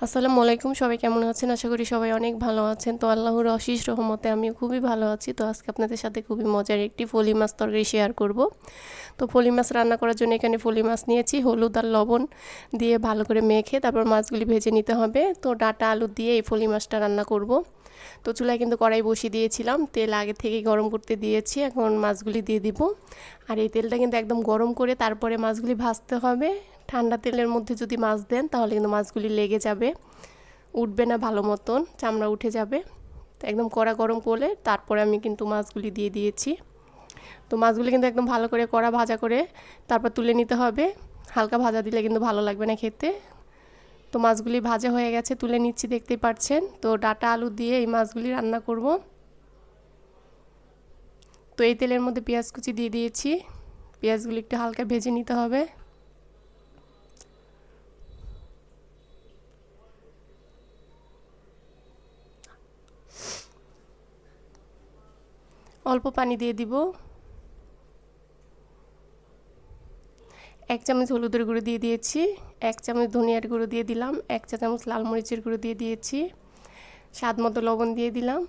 আসসালামু আলাইকুম, সবাই কেমন আছেন? আশা করি সবাই অনেক ভালো আছেন। তো আল্লাহর অশেষ রহমতে আমিও খুবই ভালো আছি। তো আজকে আপনাদের সাথে খুবই মজার একটি ফলি মাছ তরকারি শেয়ার করব। তো ফলি মাছ রান্না করার জন্য এখানে ফলি মাছ নিয়েছি, হলুদ আর লবণ দিয়ে ভালো করে মেখে তারপর মাছগুলি ভেজে নিতে হবে। তো ডাঁটা আলু দিয়ে এই ফলি মাছটা রান্না করব। তো চুলায় কিন্তু কড়াই বসিয়ে দিয়েছিলাম, তেল আগে থেকেই গরম করতে দিয়েছি। এখন মাছগুলি দিয়ে দিব। আর এই তেলটা কিন্তু একদম গরম করে তারপরে মাছগুলি ভাজতে হবে। ঠান্ডা তেলের মধ্যে যদি মাছ দেন তাহলে কিন্তু মাছগুলি লেগে যাবে, উঠবে না ভালো মতন, চামড়া উঠে যাবে। তো একদম কড়া গরম করলে তারপরে আমি কিন্তু মাছগুলি দিয়ে দিয়েছি। তো মাছগুলি কিন্তু একদম ভালো করে কড়া ভাজা করে তারপর তুলে নিতে হবে। হালকা ভাজা দিলে কিন্তু ভালো লাগবে না খেতে। তো মাছগুলি ভাজা হয়ে গেছে, তুলে নিচ্ছি, দেখতেই পাচ্ছেন। তো ডাঁটা আলু দিয়ে এই মাছগুলি রান্না করব। তো এই তেলের মধ্যে পেঁয়াজ কুচি দিয়ে দিয়েছি, পেঁয়াজগুলি একটু হালকা ভেজে নিতে হবে। অল্প পানি দিয়ে দিব। 1 চামচ হলুদের গুঁড়ো দিয়ে দিয়েছি, 1 চামচ ধনিয়ার গুঁড়ো দিয়ে দিলাম, 1 চা চামচ লাল মরিচের গুঁড়ো দিয়ে দিয়েছি, স্বাদ মতো লবণ দিয়ে দিলাম,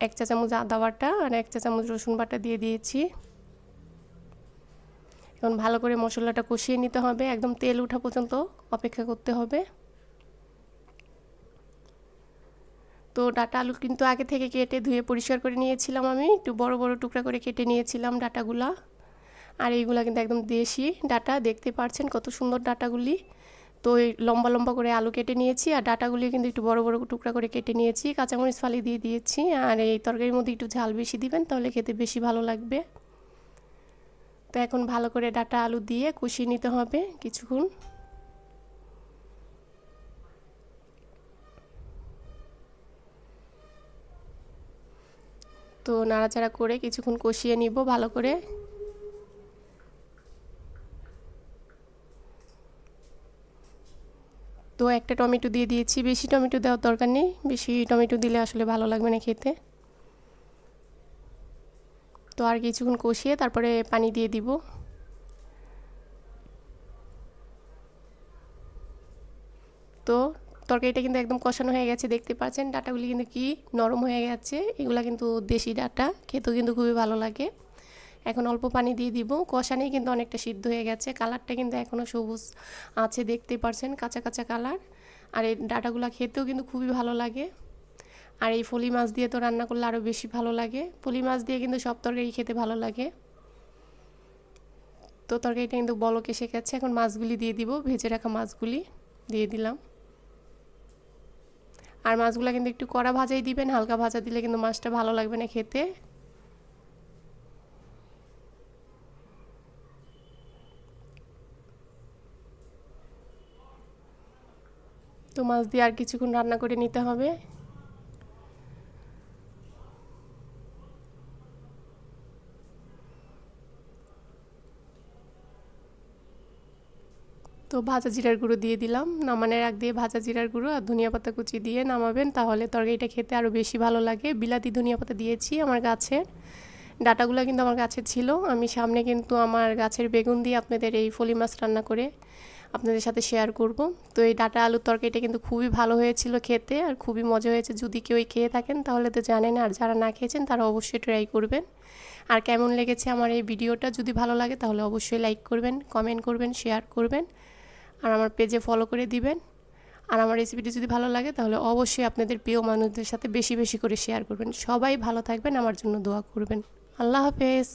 1 চা চামচ আদা বাটা আর 1 চা চামচ রসুন বাটা দিয়ে দিয়েছি। এখন ভালো করে মশলাটা কষিয়ে নিতে হবে, একদম তেল ওঠা পর্যন্ত অপেক্ষা করতে হবে। তো ডাঁটা আলু কিন্তু আগে থেকে কেটে ধুয়ে পরিষ্কার করে নিয়েছিলাম, আমি একটু বড় বড় টুকরা করে কেটে নিয়েছিলাম ডাঁটাগুলা। আর এইগুলা কিন্তু একদম দেশি ডাঁটা, দেখতে পাচ্ছেন কত সুন্দর ডাঁটাগুলি। তো এই লম্বা লম্বা করে আলু কেটে নিয়েছি, আর ডাঁটাগুলি কিন্তু একটু বড় বড় টুকরা করে কেটে নিয়েছি, কাঁচামরিচ ফালি দিয়ে দিয়েছি। আর এই তরকারির মধ্যে একটু ঝাল বেশি দিবেন, তাহলে খেতে বেশি ভালো লাগবে। তো এখন ভালো করে ডাঁটা আলু দিয়ে কষিয়ে নিতে হবে কিছুক্ষণ। তো নাড়াচাড়া করে কিছুক্ষণ কষিয়ে নিব ভালো করে। তো একটা টমেটো দিয়ে দিয়েছি, বেশি টমেটো দেওয়ার দরকার নেই, বেশি টমেটো দিলে আসলে ভালো লাগবে না খেতে। তো আর কিছুক্ষণ কষিয়ে তারপরে পানি দিয়ে দিব। তো তরকারিটা কিন্তু একদম কষানো হয়ে গেছে, দেখতে পাচ্ছেন ডাঁটাগুলি কিন্তু কি নরম হয়ে গেছে। এগুলা কিন্তু দেশি ডাঁটা, খেতেও কিন্তু খুবই ভালো লাগে। এখন অল্প পানি দিয়ে দিব, কষানেই কিন্তু অনেকটা সিদ্ধ হয়ে গেছে। কালারটা কিন্তু এখনও সবুজ আছে, দেখতেই পাচ্ছেন কাঁচা কাঁচা কালার। আর এই ডাঁটাগুলা খেতেও কিন্তু খুবই ভালো লাগে। আর এই ফলি মাছ দিয়ে তো রান্না করলে আরও বেশি ভালো লাগে। ফলি মাছ দিয়ে কিন্তু সব তরকারি খেতে ভালো লাগে। তো তরকারিটা কিন্তু বলক এসে গেছে, এখন মাছগুলি দিয়ে দিব, ভেজে রাখা মাছগুলি দিয়ে দিলাম। আর মাছগুলো কিন্তু একটু কড়া ভাজাই দিবেন, হালকা ভাজা দিলে কিন্তু মাছটা ভালো লাগবে না খেতে। তো মাছ দিয়ে আর কিছুক্ষণ রান্না করে নিতে হবে। তো ভাজা জিরার গুঁড়ো দিয়ে দিলাম, নামানোর আগ দিয়ে ভাজা জিরার গুঁড়ো আর ধনিয়া পাতা কুচি দিয়ে নামাবেন, তাহলে তরকারিটা খেতে আরও বেশি ভালো লাগে। বিলাতি ধনিয়া পাতা দিয়েছি আমার গাছের, ডাঁটাগুলো কিন্তু আমার গাছের ছিল। আমি সামনে কিন্তু আমার গাছের বেগুন দিয়ে আপনাদের এই ফলি মাছ রান্না করে আপনাদের সাথে শেয়ার করব। তো এই ডাঁটা আলুর তরকারিটা কিন্তু খুবই ভালো হয়েছিল খেতে, আর খুবই মজা হয়েছে। যদি কেউ খেয়ে থাকেন তাহলে তো জানেন, আর যারা না খেয়েছেন তারা অবশ্যই ট্রাই করবেন। আর কেমন লেগেছে আমার এই ভিডিওটা, যদি ভালো লাগে তাহলে অবশ্যই লাইক করবেন, কমেন্ট করবেন, শেয়ার করবেন, আর আমার পেজে ফলো করে দিবেন। আর আমার রেসিপিটি যদি ভালো লাগে তাহলে অবশ্যই আপনাদের প্রিয় মানুষদের সাথে বেশি বেশি করে শেয়ার করবেন। সবাই ভালো থাকবেন, আমার জন্য দোয়া করবেন। আল্লাহ হাফেজ।